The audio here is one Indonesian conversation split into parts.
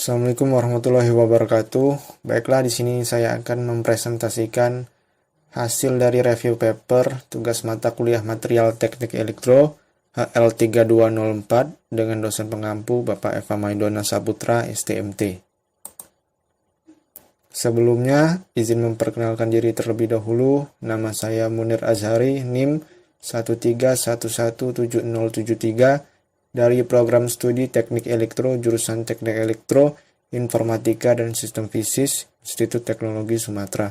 Assalamualaikum warahmatullahi wabarakatuh. Baiklah, di sini saya akan mempresentasikan hasil dari review paper tugas mata kuliah Material Teknik Elektro HL3204 dengan dosen pengampu Bapak Eva Maidona Saputra, STMT. Sebelumnya, izin memperkenalkan diri terlebih dahulu. Nama saya Munir Azhari, NIM 1311773 dari program studi Teknik Elektro jurusan Teknik Elektro, Informatika dan Sistem Fisis, Institut Teknologi Sumatera.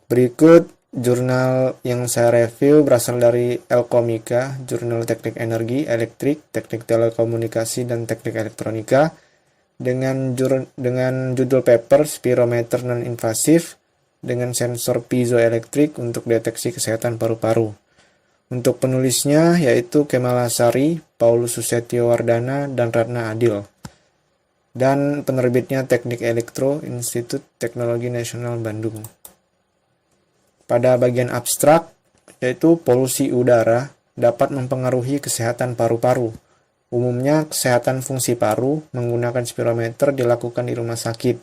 Berikut jurnal yang saya review berasal dari Elkomika, Jurnal Teknik Energi, Elektrik, Teknik Telekomunikasi dan Teknik Elektronika, dengan judul paper Spirometer Non-Invasif dengan sensor piezoelektrik untuk deteksi kesehatan paru-paru. Untuk penulisnya yaitu Kemal Asari, Paulus Susetio Wardana, dan Ratna Adil. Dan penerbitnya Teknik Elektro, Institut Teknologi Nasional Bandung. Pada bagian abstrak, yaitu polusi udara dapat mempengaruhi kesehatan paru-paru. Umumnya, kesehatan fungsi paru menggunakan spirometer dilakukan di rumah sakit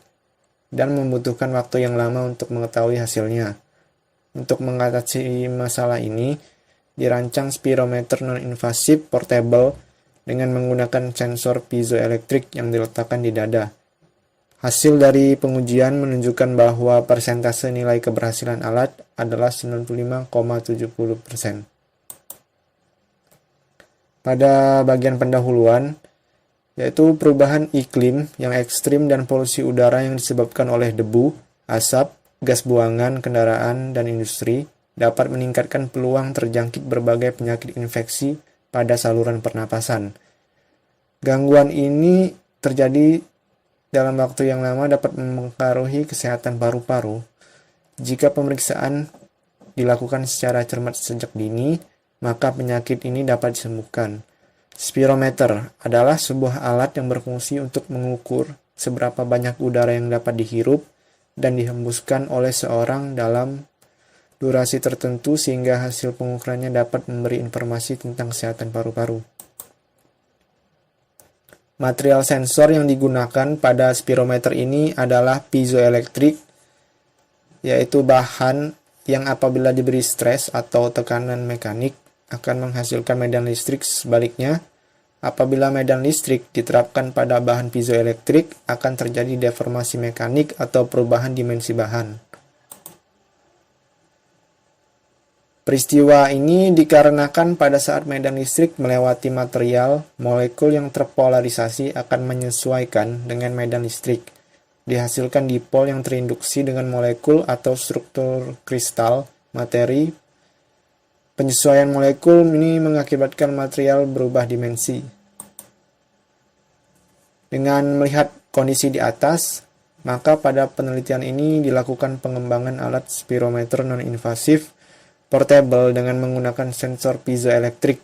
dan membutuhkan waktu yang lama untuk mengetahui hasilnya. Untuk mengatasi masalah ini, dirancang spirometer non-invasif portable dengan menggunakan sensor piezoelektrik yang diletakkan di dada. Hasil dari pengujian menunjukkan bahwa persentase nilai keberhasilan alat adalah 95,70%. Pada bagian pendahuluan, yaitu perubahan iklim yang ekstrim dan polusi udara yang disebabkan oleh debu, asap, gas buangan, kendaraan, dan industri, dapat meningkatkan peluang terjangkit berbagai penyakit infeksi pada saluran pernapasan. Gangguan ini terjadi dalam waktu yang lama dapat mempengaruhi kesehatan paru-paru. Jika pemeriksaan dilakukan secara cermat sejak dini, maka penyakit ini dapat disembuhkan. Spirometer adalah sebuah alat yang berfungsi untuk mengukur seberapa banyak udara yang dapat dihirup dan dihembuskan oleh seorang dalam durasi tertentu sehingga hasil pengukurannya dapat memberi informasi tentang kesehatan paru-paru. Material sensor yang digunakan pada spirometer ini adalah piezoelektrik, yaitu bahan yang apabila diberi stres atau tekanan mekanik akan menghasilkan medan listrik. Sebaliknya, apabila medan listrik diterapkan pada bahan piezoelektrik akan terjadi deformasi mekanik atau perubahan dimensi bahan. Peristiwa ini dikarenakan pada saat medan listrik melewati material, molekul yang terpolarisasi akan menyesuaikan dengan medan listrik. Dihasilkan dipol yang terinduksi dengan molekul atau struktur kristal materi. Penyesuaian molekul ini mengakibatkan material berubah dimensi. Dengan melihat kondisi di atas, maka pada penelitian ini dilakukan pengembangan alat spirometer non-invasif portable dengan menggunakan sensor piezoelektrik.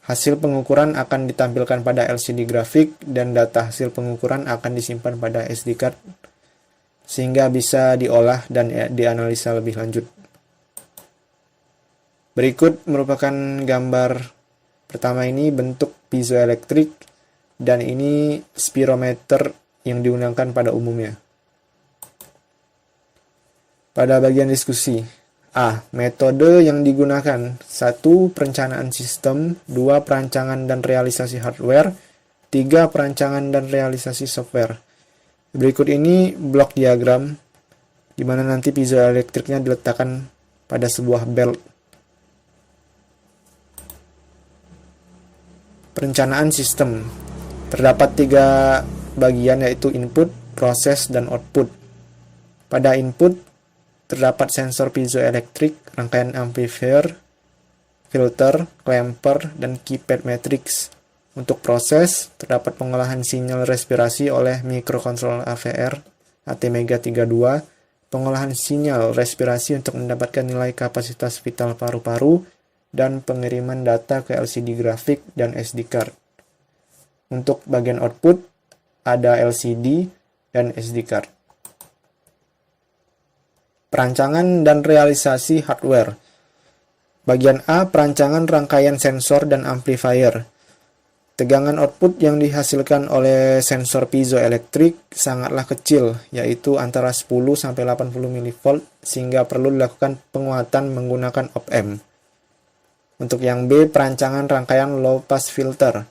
Hasil pengukuran akan ditampilkan pada LCD grafik dan data hasil pengukuran akan disimpan pada SD card sehingga bisa diolah dan dianalisa lebih lanjut. Berikut merupakan gambar pertama, ini bentuk piezoelektrik dan ini spirometer yang digunakan pada umumnya. Pada bagian diskusi, A. Metode yang digunakan: 1. Perencanaan sistem, 2. Perancangan dan realisasi hardware, 3. Perancangan dan realisasi software. Berikut ini blok diagram, di mana nanti piezoelektriknya diletakkan pada sebuah belt. Perencanaan sistem. Terdapat 3 bagian, yaitu input, proses, dan output. Pada input, terdapat sensor piezoelektrik, rangkaian amplifier, filter, clamper, dan keypad matrix. Untuk proses, terdapat pengolahan sinyal respirasi oleh microcontroller AVR ATmega32, pengolahan sinyal respirasi untuk mendapatkan nilai kapasitas vital paru-paru, dan pengiriman data ke LCD grafik dan SD card. Untuk bagian output, ada LCD dan SD card. Perancangan dan realisasi hardware. Bagian A, perancangan rangkaian sensor dan amplifier. Tegangan output yang dihasilkan oleh sensor piezoelektrik sangatlah kecil, yaitu antara 10 sampai 80 mV, sehingga perlu dilakukan penguatan menggunakan op-amp. Untuk yang B, perancangan rangkaian low pass filter.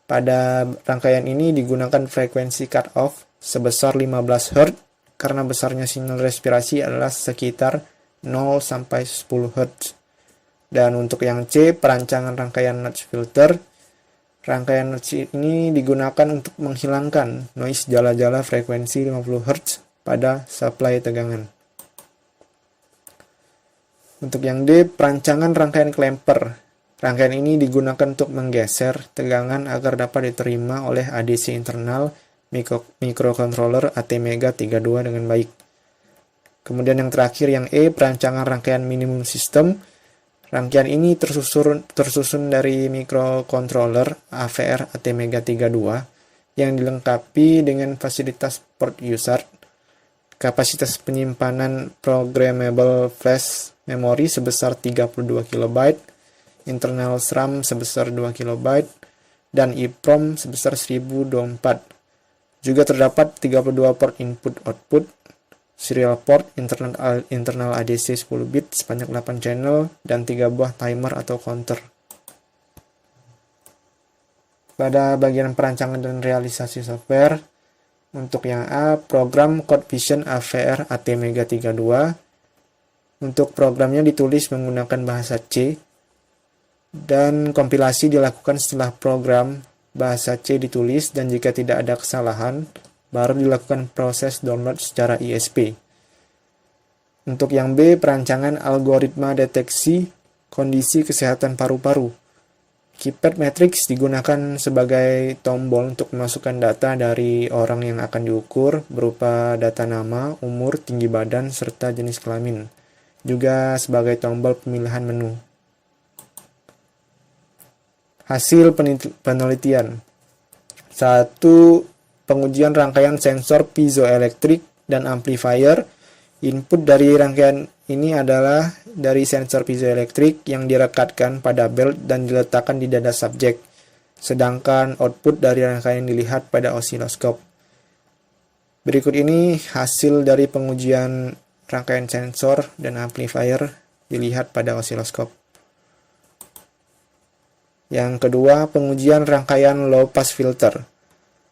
Pada rangkaian ini digunakan frekuensi cut-off sebesar 15 Hz, karena besarnya sinyal respirasi adalah sekitar 0 sampai 10 Hz. Dan untuk yang C, perancangan rangkaian notch filter. Rangkaian notch ini digunakan untuk menghilangkan noise jala-jala frekuensi 50 Hz pada supply tegangan. Untuk yang D, perancangan rangkaian clamper. Rangkaian ini digunakan untuk menggeser tegangan agar dapat diterima oleh ADC internal microcontroller ATmega 32 dengan baik. Kemudian yang terakhir yang E, perancangan rangkaian minimum system. Rangkaian ini tersusun dari microcontroller AVR ATmega 32 yang dilengkapi dengan fasilitas port user, kapasitas penyimpanan programmable flash memory sebesar 32 KB, internal SRAM sebesar 2 KB, dan EEPROM sebesar 1024. Juga terdapat 32 port input-output, serial port, internal ADC 10 bit sebanyak 8 channel, dan 3 buah timer atau counter. Pada bagian perancangan dan realisasi software, untuk yang A, program CodeVision AVR ATmega 32. Untuk programnya ditulis menggunakan bahasa C, dan kompilasi dilakukan setelah program bahasa C ditulis, dan jika tidak ada kesalahan, baru dilakukan proses download secara ISP. Untuk yang B, perancangan algoritma deteksi kondisi kesehatan paru-paru. Keypad matrix digunakan sebagai tombol untuk memasukkan data dari orang yang akan diukur berupa data nama, umur, tinggi badan, serta jenis kelamin. Juga sebagai tombol pemilihan menu. Hasil penelitian. 1. Pengujian rangkaian sensor piezoelektrik dan amplifier. Input dari rangkaian ini adalah dari sensor piezoelektrik yang direkatkan pada belt dan diletakkan di dada subjek, sedangkan output dari rangkaian dilihat pada osiloskop. Berikut ini hasil dari pengujian rangkaian sensor dan amplifier dilihat pada osiloskop. Yang kedua, pengujian rangkaian low pass filter.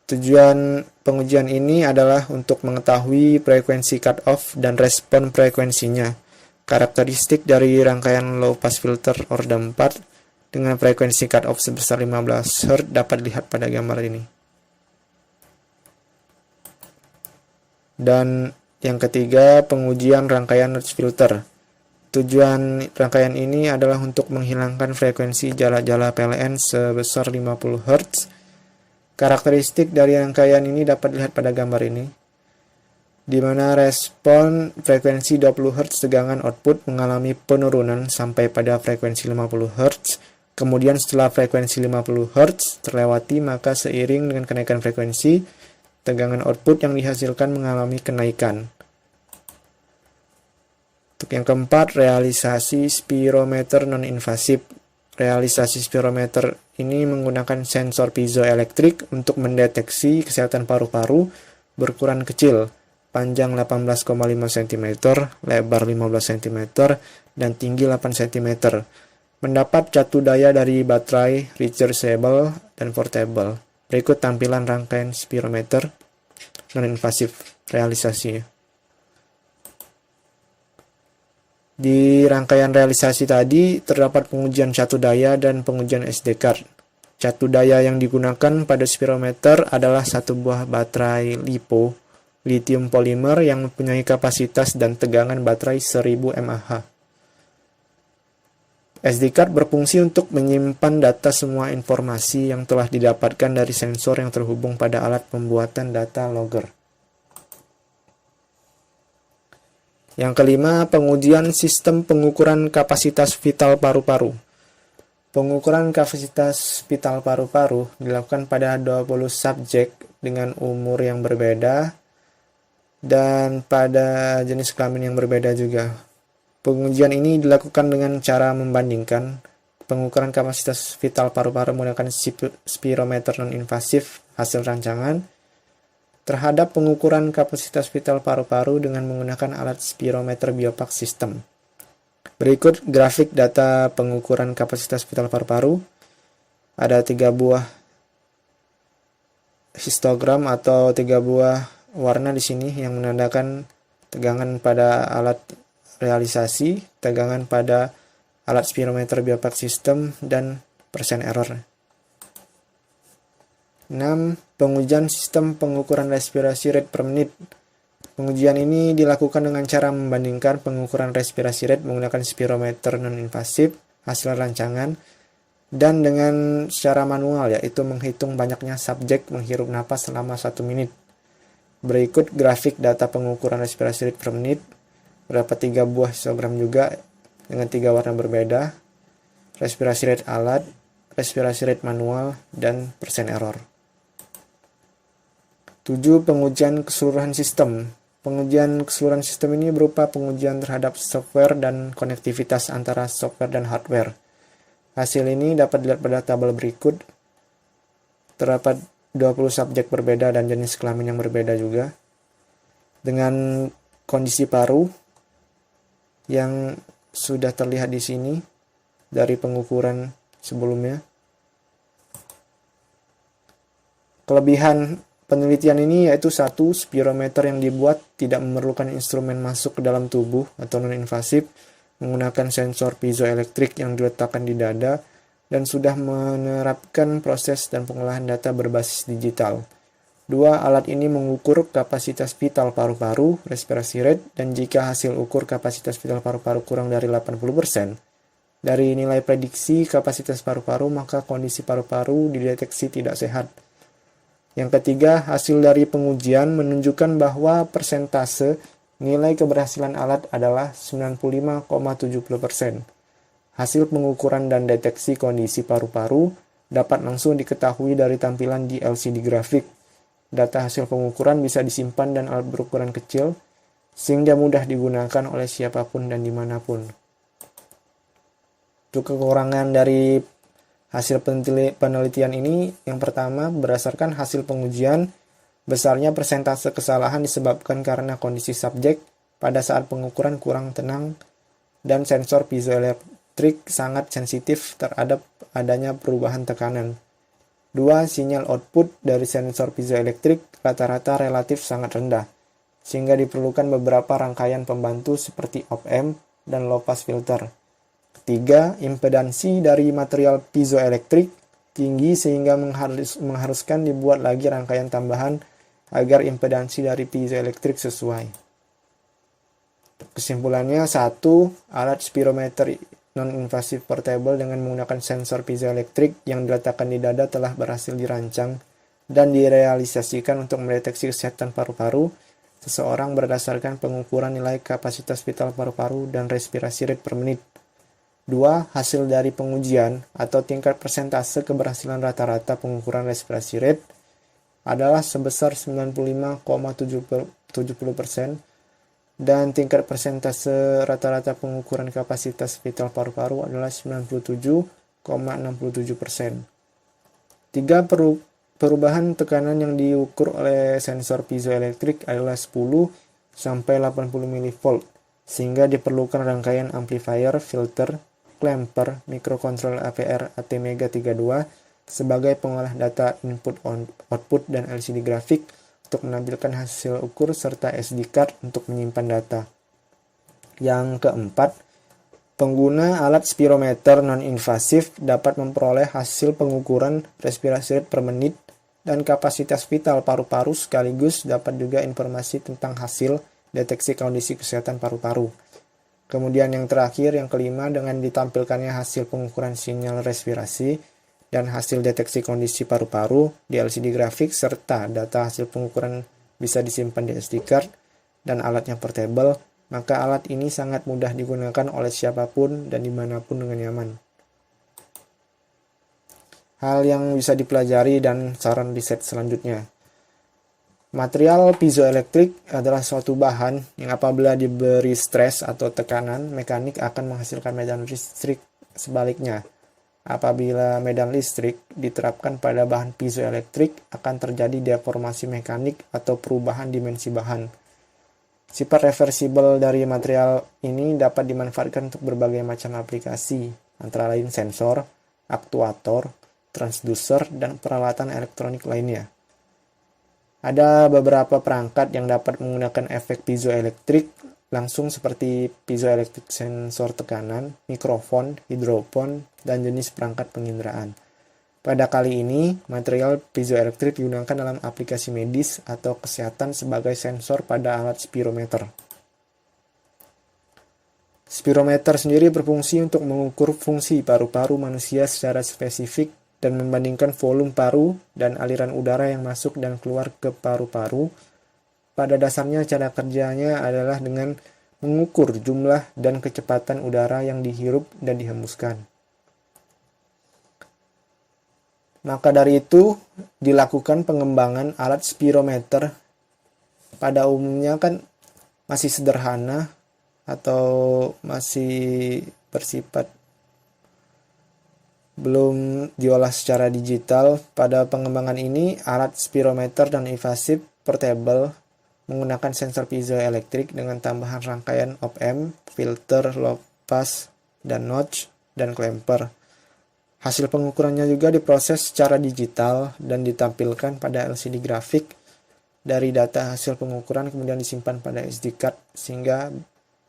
Tujuan pengujian ini adalah untuk mengetahui frekuensi cut-off dan respon frekuensinya. Karakteristik dari rangkaian low pass filter order 4 dengan frekuensi cut-off sebesar 15 Hz dapat dilihat pada gambar ini. Dan yang ketiga, pengujian rangkaian notch filter. Tujuan rangkaian ini adalah untuk menghilangkan frekuensi jala-jala PLN sebesar 50 Hz. Karakteristik dari rangkaian ini dapat dilihat pada gambar ini, di mana respon frekuensi 20 Hz tegangan output mengalami penurunan sampai pada frekuensi 50 Hz. Kemudian setelah frekuensi 50 Hz terlewati, maka seiring dengan kenaikan frekuensi, tegangan output yang dihasilkan mengalami kenaikan. Untuk yang keempat, realisasi spirometer non-invasif. Realisasi spirometer ini menggunakan sensor piezoelektrik untuk mendeteksi kesehatan paru-paru berukuran kecil, panjang 18,5 cm, lebar 15 cm, dan tinggi 8 cm. Mendapat catu daya dari baterai rechargeable dan portable. Berikut tampilan rangkaian spirometer non-invasif realisasinya. Di rangkaian realisasi tadi terdapat pengujian catu daya dan pengujian SD card. Catu daya yang digunakan pada spirometer adalah satu buah baterai LiPo, lithium polimer yang mempunyai kapasitas dan tegangan baterai 1000 mAh. SD card berfungsi untuk menyimpan data semua informasi yang telah didapatkan dari sensor yang terhubung pada alat pembuatan data logger. Yang kelima, pengujian sistem pengukuran kapasitas vital paru-paru. Pengukuran kapasitas vital paru-paru dilakukan pada 20 subjek dengan umur yang berbeda dan pada jenis kelamin yang berbeda juga. Pengujian ini dilakukan dengan cara membandingkan pengukuran kapasitas vital paru-paru menggunakan spirometer non-invasif hasil rancangan, terhadap pengukuran kapasitas vital paru-paru dengan menggunakan alat spirometer biopak system. Berikut grafik data pengukuran kapasitas vital paru-paru. Ada 3 buah histogram atau 3 buah warna di sini yang menandakan tegangan pada alat realisasi, tegangan pada alat spirometer biopak system, dan persen error. 6. Pengujian sistem pengukuran respirasi rate per menit. Pengujian ini dilakukan dengan cara membandingkan pengukuran respirasi rate menggunakan spirometer non-invasif hasil rancangan dan dengan secara manual, yaitu menghitung banyaknya subjek menghirup napas selama 1 menit. Berikut grafik data pengukuran respirasi rate per menit. Terdapat 3 buah histogram juga dengan 3 warna berbeda. Respirasi rate alat, respirasi rate manual, dan persen error. 7. Pengujian keseluruhan sistem. Pengujian keseluruhan sistem ini berupa pengujian terhadap software dan konektivitas antara software dan hardware. Hasil ini dapat dilihat pada tabel berikut. Terdapat 20 subjek berbeda dan jenis kelamin yang berbeda juga. Dengan kondisi paru yang sudah terlihat di sini dari pengukuran sebelumnya. Kelebihan penelitian ini yaitu 1. Spirometer yang dibuat tidak memerlukan instrumen masuk ke dalam tubuh atau non-invasif, menggunakan sensor piezoelektrik yang diletakkan di dada dan sudah menerapkan proses dan pengolahan data berbasis digital. 2. Alat ini mengukur kapasitas vital paru-paru, respirasi rate, dan jika hasil ukur kapasitas vital paru-paru kurang dari 80% dari nilai prediksi kapasitas paru-paru, maka kondisi paru-paru dideteksi tidak sehat. Yang ketiga, hasil dari pengujian menunjukkan bahwa persentase nilai keberhasilan alat adalah 95,70%. Hasil pengukuran dan deteksi kondisi paru-paru dapat langsung diketahui dari tampilan di LCD grafik. Data hasil pengukuran bisa disimpan dan alat berukuran kecil, sehingga mudah digunakan oleh siapapun dan dimanapun. Untuk kekurangan dari hasil penelitian ini, yang pertama, berdasarkan hasil pengujian, besarnya persentase kesalahan disebabkan karena kondisi subjek pada saat pengukuran kurang tenang dan sensor piezoelektrik sangat sensitif terhadap adanya perubahan tekanan. 2. Sinyal output dari sensor piezoelektrik rata-rata relatif sangat rendah, sehingga diperlukan beberapa rangkaian pembantu seperti op-amp dan low-pass filter. 3. Impedansi dari material piezoelektrik tinggi sehingga mengharuskan dibuat lagi rangkaian tambahan agar impedansi dari piezoelektrik sesuai. Kesimpulannya, 1. Alat spirometer non-invasif portable dengan menggunakan sensor piezoelektrik yang diletakkan di dada telah berhasil dirancang dan direalisasikan untuk mendeteksi kesehatan paru-paru seseorang berdasarkan pengukuran nilai kapasitas vital paru-paru dan respirasi rate per menit. 2. Hasil dari pengujian atau tingkat persentase keberhasilan rata-rata pengukuran respirasi rate adalah sebesar 95,70% dan tingkat persentase rata-rata pengukuran kapasitas vital paru-paru adalah 97,67%. 3. Perubahan tekanan yang diukur oleh sensor piezoelektrik adalah 10 sampai 80 mV, sehingga diperlukan rangkaian amplifier, filter, clamper, microcontroller APR ATmega32 sebagai pengolah data input-output dan LCD grafik untuk menampilkan hasil ukur serta SD card untuk menyimpan data. Yang keempat, pengguna alat spirometer non-invasif dapat memperoleh hasil pengukuran respirasi rate per menit dan kapasitas vital paru-paru sekaligus dapat juga informasi tentang hasil deteksi kondisi kesehatan paru-paru. Kemudian yang terakhir, yang kelima, dengan ditampilkannya hasil pengukuran sinyal respirasi dan hasil deteksi kondisi paru-paru di LCD grafik serta data hasil pengukuran bisa disimpan di SD card dan alatnya portable, maka alat ini sangat mudah digunakan oleh siapapun dan dimanapun dengan nyaman. Hal yang bisa dipelajari dan saran riset selanjutnya. Material piezoelektrik adalah suatu bahan yang apabila diberi stres atau tekanan mekanik akan menghasilkan medan listrik. Sebaliknya, Apabila medan listrik diterapkan pada bahan piezoelektrik, akan terjadi deformasi mekanik atau perubahan dimensi bahan. Sifat reversibel dari material ini dapat dimanfaatkan untuk berbagai macam aplikasi, antara lain sensor, aktuator, transducer, dan peralatan elektronik lainnya. Ada beberapa perangkat yang dapat menggunakan efek piezoelektrik langsung seperti piezoelektrik sensor tekanan, mikrofon, hidropon, dan jenis perangkat penginderaan. Pada kali ini, material piezoelektrik digunakan dalam aplikasi medis atau kesehatan sebagai sensor pada alat spirometer. Spirometer sendiri berfungsi untuk mengukur fungsi paru-paru manusia secara spesifik dan membandingkan volume paru dan aliran udara yang masuk dan keluar ke paru-paru. Pada dasarnya cara kerjanya adalah dengan mengukur jumlah dan kecepatan udara yang dihirup dan dihembuskan. Maka dari itu dilakukan pengembangan alat spirometer. Pada umumnya kan masih sederhana atau masih bersifat belum diolah secara digital. Pada pengembangan ini, alat spirometer dan invasif portable menggunakan sensor piezoelektrik dengan tambahan rangkaian op-amp, filter, low pass, dan notch, dan clamper. Hasil pengukurannya juga diproses secara digital dan ditampilkan pada LCD grafik. Dari data hasil pengukuran kemudian disimpan pada SD card sehingga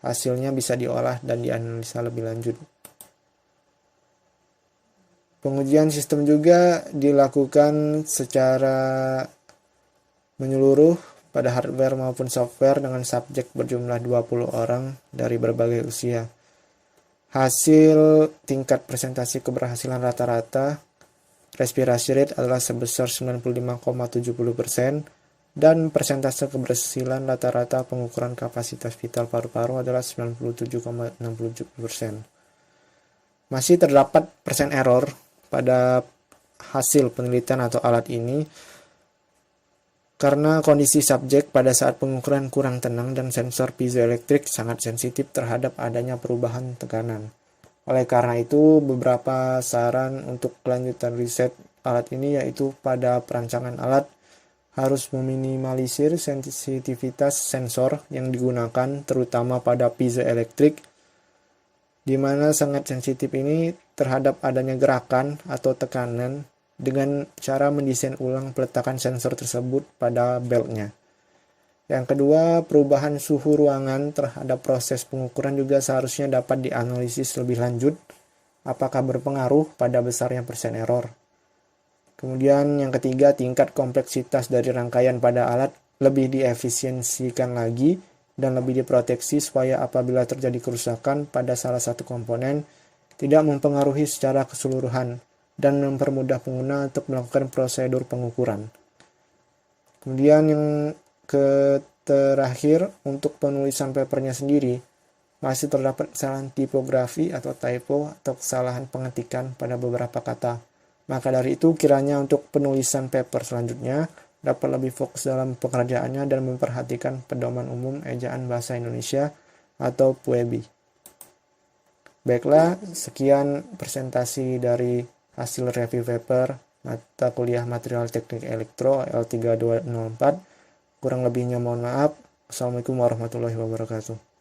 hasilnya bisa diolah dan dianalisa lebih lanjut. Pengujian sistem juga dilakukan secara menyeluruh pada hardware maupun software dengan subjek berjumlah 20 orang dari berbagai usia. Hasil tingkat presentasi keberhasilan rata-rata respirasi rate adalah sebesar 95,70% dan persentase keberhasilan rata-rata pengukuran kapasitas vital paru-paru adalah 97,67%. Masih terdapat persen error pada hasil penelitian atau alat ini karena kondisi subjek pada saat pengukuran kurang tenang dan sensor piezoelektrik sangat sensitif terhadap adanya perubahan tekanan. Oleh karena itu, beberapa saran untuk kelanjutan riset alat ini yaitu pada perancangan alat harus meminimalisir sensitivitas sensor yang digunakan terutama pada piezoelektrik, di mana sangat sensitif ini terhadap adanya gerakan atau tekanan dengan cara mendesain ulang peletakan sensor tersebut pada beltnya. Yang kedua, perubahan suhu ruangan terhadap proses pengukuran juga seharusnya dapat dianalisis lebih lanjut apakah berpengaruh pada besarnya persen error. Kemudian yang ketiga, tingkat kompleksitas dari rangkaian pada alat lebih diefisiensikan lagi dan lebih diproteksi supaya apabila terjadi kerusakan pada salah satu komponen tidak mempengaruhi secara keseluruhan dan mempermudah pengguna untuk melakukan prosedur pengukuran. Kemudian yang terakhir, untuk penulisan papernya sendiri, masih terdapat kesalahan tipografi atau typo atau kesalahan pengetikan pada beberapa kata. Maka dari itu, kiranya untuk penulisan paper selanjutnya dapat lebih fokus dalam pekerjaannya dan memperhatikan pedoman umum ejaan bahasa Indonesia atau PUEBI. Baiklah, sekian presentasi dari hasil review paper mata kuliah material teknik elektro L3204. Kurang lebihnya mohon maaf. Assalamualaikum warahmatullahi wabarakatuh.